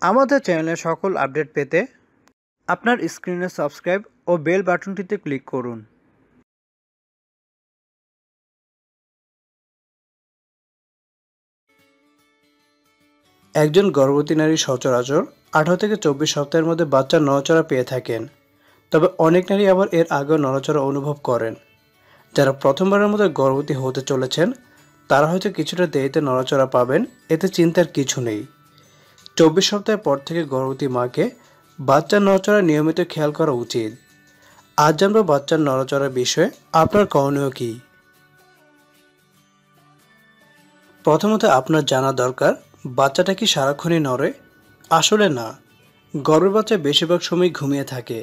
আমাদের চ্যানেলের সকল আপডেট পেতে আপনার স্ক্রিনে সাবস্ক্রাইব ও বেল বাটনটিতে ক্লিক করুন। একজন গর্ভবতী নারী সচরাচর 18 থেকে 24 সপ্তাহের মধ্যে বাচ্চার নড়াচড়া পেয়ে থাকেন, তবে অনেক নারী আবার এর আগেও নড়াচড়া অনুভব করেন। যারা প্রথমবারের মতো গর্ভবতী হতে চলেছেন তারা হয়তো কিছুটা দেরিতে নড়াচড়া পাবেন, এতে চিন্তার কিছু নেই। 24 সপ্তাহের পর থেকে গর্ভবতী মাকে বাচ্চার নড়াচড়া নিয়মিত খেয়াল করা উচিত। আজ জানবো বাচ্চার নড়াচড়ার বিষয়ে আপনার করণীয় কী। প্রথমত আপনার জানা দরকার বাচ্চাটা কি সারাক্ষণই নড়ে। আসলে না, গর্ভের বাচ্চা বেশিরভাগ সময় ঘুমিয়ে থাকে।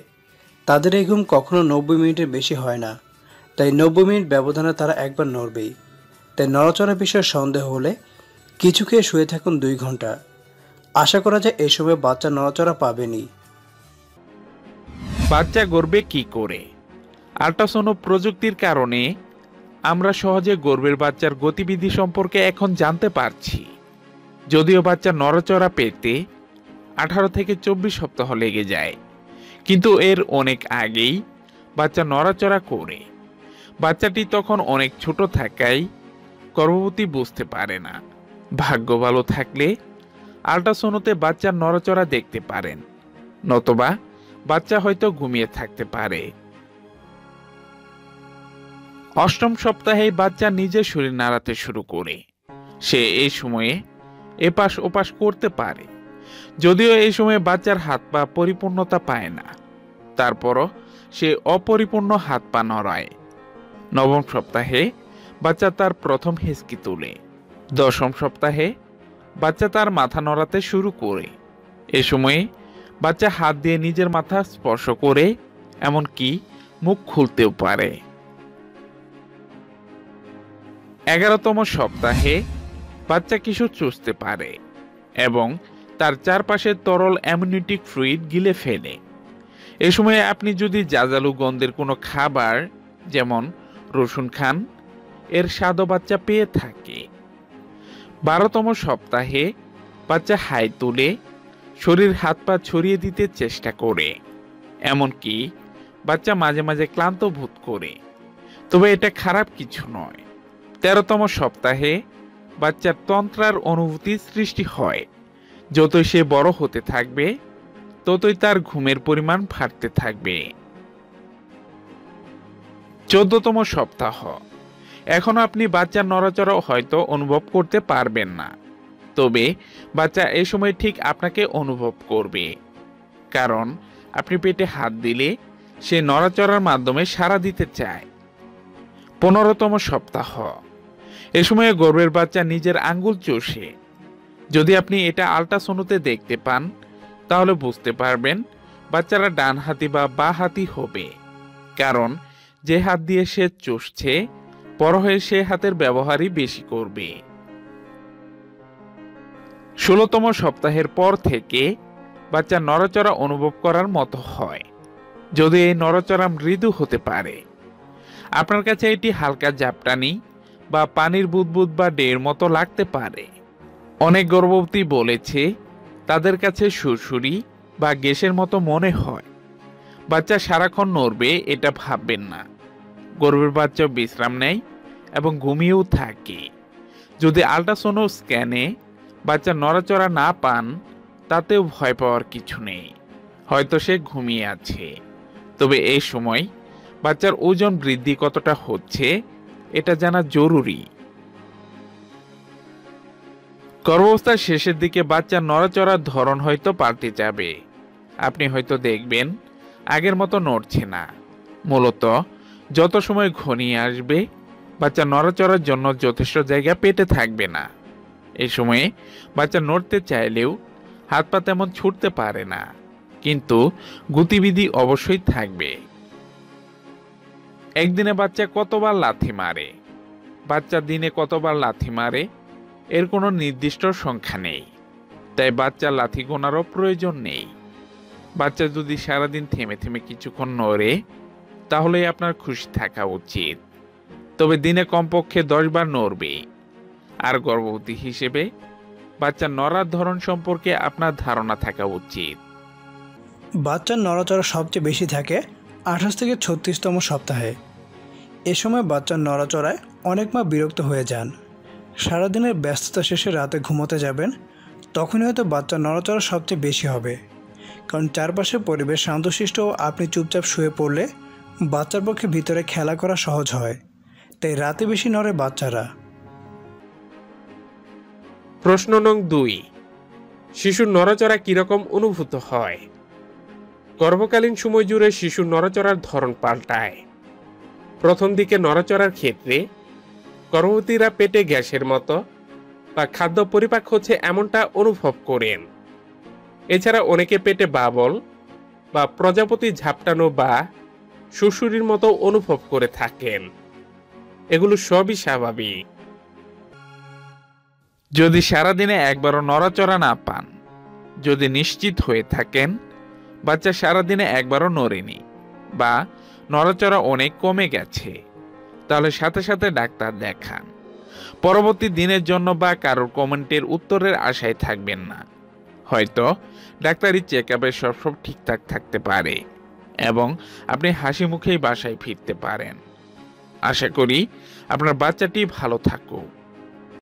তাদের এই ঘুম কখনো 90 মিনিটের বেশি হয় না, তাই 90 মিনিট ব্যবধানে তারা একবার নড়বেই। তাই নড়াচড়ার বিষয়ে সন্দেহ হলে কিছু খেয়ে শুয়ে থাকুন 2 ঘন্টা। আশা করা যায় এই সময় বাচ্চা নড়াচড়া পাবেনি। বাচ্চা গর্ভে কি করে? আল্ট্রাসাউন্ড প্রযুক্তির কারণে আমরা সহজে গর্ভের বাচ্চার গতিবিধি সম্পর্কে এখন জানতে পারছি। যদিও বাচ্চা নড়াচড়া পেতে 18 থেকে 24 সপ্তাহ লেগে যায়, কিন্তু এর অনেক আগেই বাচ্চা নড়াচড়া করে। বাচ্চাটি তখন অনেক ছোট থাকায় গর্ভবতী বুঝতে পারে না। ভাগ্য ভালো থাকলে আল্ট্রাসাউন্ডে বাচ্চার নড়াচড়া দেখতে পারেন, নতবা বাচ্চা হয়তো ঘুমিয়ে থাকতে পারে। 8ম সপ্তাহে বাচ্চা নিজের শরীর নাড়াতে শুরু করে। সে এই সময়ে এপাশ ওপাশ করতে পারে। যদিও এই সময়ে বাচ্চার হাত পা পরিপূর্ণতা পায় না, তারপরও সে অপরিপূর্ণ হাত পা নড়ায়। 9ম সপ্তাহে বাচ্চা তার প্রথম হেঁচকি তোলে। 10ম সপ্তাহে বাচ্চা তার মাথা নড়াতে শুরু করে। এ সময়ে বাচ্চা হাত দিয়ে নিজের মাথা স্পর্শ করে, এমনকি মুখ খুলতেও পারে। 11তম সপ্তাহে বাচ্চা কিছু চুষতে পারে এবং তার চারপাশের তরল অ্যামনিওটিক ফ্লুইড গিলে ফেলে। এ সময়ে আপনি যদি জাজালু গন্ধের কোনো খাবার যেমন রসুন খান, এর স্বাদও বাচ্চা পেয়ে থাকে। 12তম সপ্তাহে বাচ্চা হাই তুলে শরীর হাত পা ছড়িয়ে দিতে চেষ্টা করে, এমনকি বাচ্চা মাঝে মাঝে ক্লান্ত বোধ করে, তবে এটা খারাপ কিছু নয়। 13তম সপ্তাহে বাচ্চার তন্ত্রার অনুভূতি সৃষ্টি হয়। যতই সে বড় হতে থাকবে ততই তার ঘুমের পরিমাণ বাড়তে থাকবে। 14তম সপ্তাহ, এখন আপনি বাচ্চার নড়াচড়া হয়তো অনুভব করতে পারবেন না, তবে বাচ্চা এই সময় ঠিক আপনাকে অনুভব করবে, কারণ আপনি পেটে হাত দিলে সে নড়াচড়ার মাধ্যমে সাড়া দিতে চায়। 15তম সপ্তাহ, এ সময়ে গর্ভের বাচ্চা নিজের আঙ্গুল চষে। যদি আপনি এটা আল্ট্রাসাউন্ডে দেখতে পান তাহলে বুঝতে পারবেন বাচ্চারা ডান হাতি বা বাঁ হাতি হবে, কারণ যে হাত দিয়ে সে চষছে বড় হয়ে সে হাতের ব্যবহারই বেশি করবে। 16তম সপ্তাহের পর থেকে বাচ্চা নড়াচড়া অনুভব করার মতো হয়, যদি এই নড়াচড়া মৃদু হতে পারে। আপনার কাছে এটি হালকা ঝাপটানি বা পানির বুদবুদ বা ডের মতো লাগতে পারে। অনেক গর্ভবতী বলেছে তাদের কাছে সুরসুরি বা গ্যাসের মতো মনে হয়। বাচ্চা সারাক্ষণ নড়বে এটা ভাববেন না। গর্ভের বাচ্চা বিশ্রাম নেয় এবং ঘুমিয়েও থাকে। যদি আল্ট্রাসাউন্ড স্ক্যানে বাচ্চা নড়াচড়া না পান তাতেও ভয় পাওয়ার কিছু নেই, হয়তো সে ঘুমিয়ে আছে। তবে এই সময় বাচ্চার ওজন বৃদ্ধি কতটা হচ্ছে এটা জানা জরুরি। গর্ভাবস্থার শেষের দিকে বাচ্চার নড়াচড়ার ধরন হয়তো পাল্টে যাবে। আপনি হয়তো দেখবেন আগের মতো নড়ছে না। মূলত যত সময় ঘনিয়ে আসবে বাচ্চা নড়াচড়ার জন্য যথেষ্ট জায়গা পেটে থাকবে না। এই সময়ে বাচ্চা নড়তে চাইলেও হাত পা তেমন ছুটতে পারে না, কিন্তু গতিবিধি অবশ্যই থাকবে। একদিনে বাচ্চা কতবার লাথি মারে? বাচ্চা দিনে কতবার লাথি মারে এর কোনো নির্দিষ্ট সংখ্যা নেই, তাই বাচ্চা লাথি গোনারও প্রয়োজন নেই। বাচ্চা যদি সারাদিন থেমে থেমে কিছুক্ষণ নড়ে তাহলেই আপনার খুশি থাকা উচিত, তবে দিনে কমপক্ষে 10 বার নড়বে। আর গর্ভবতী হিসেবে বাচ্চার নড়ার ধরন সম্পর্কে আপনার ধারণা থাকা উচিত। বাচ্চার নড়াচড়া সবচেয়ে বেশি থাকে 28 থেকে 36তম সপ্তাহে। এ সময় বাচ্চার নড়াচড়ায় অনেক মা বিরক্ত হয়ে যান। সারাদিনের ব্যস্ততা শেষে রাতে ঘুমোতে যাবেন, তখনই হয়তো বাচ্চার নড়াচড়া সবচেয়ে বেশি হবে। কারণ চারপাশের পরিবেশ শান্তশিষ্ট ও আপনি চুপচাপ শুয়ে পড়লে বাচ্চার পক্ষে ভিতরে খেলা করা সহজ হয়, তাই রাতে বেশি নড়ে বাচ্চারা। প্রশ্ন নং 2, শিশুর নড়াচড়া কিরকম অনুভূত হয়? গর্ভকালীন সময় জুড়ে শিশুর নড়াচড়ার ধরন পাল্টায়। প্রথম দিকে নড়াচড়ার ক্ষেত্রে গর্ভবতীরা পেটে গ্যাসের মতো বা খাদ্য পরিপাক হচ্ছে এমনটা অনুভব করেন। এছাড়া অনেকে পেটে বাবল বা প্রজাপতি ঝাপটানো বা সুড়সুড়ির মতো অনুভব করে থাকেন। এগুলো সবই স্বাভাবিক। যদি সারাদিনে একবারও নড়াচড়া না পান, যদি নিশ্চিত হয়ে থাকেন বাচ্চা সারাদিনে একবারও নড়েনি বা নড়াচড়া অনেক কমে গেছে, তাহলে সাথে সাথে ডাক্তার দেখান। পরবর্তী দিনের জন্য বা কারোর কমেন্টের উত্তরের আশায় থাকবেন না। হয়তো ডাক্তারি চেক আপে সব ঠিকঠাক থাকতে পারে এবং আপনি হাসি মুখেই বাসায় ফিরতে পারেন। আশা করি আপনার বাচ্চাটি ভালো থাকুক।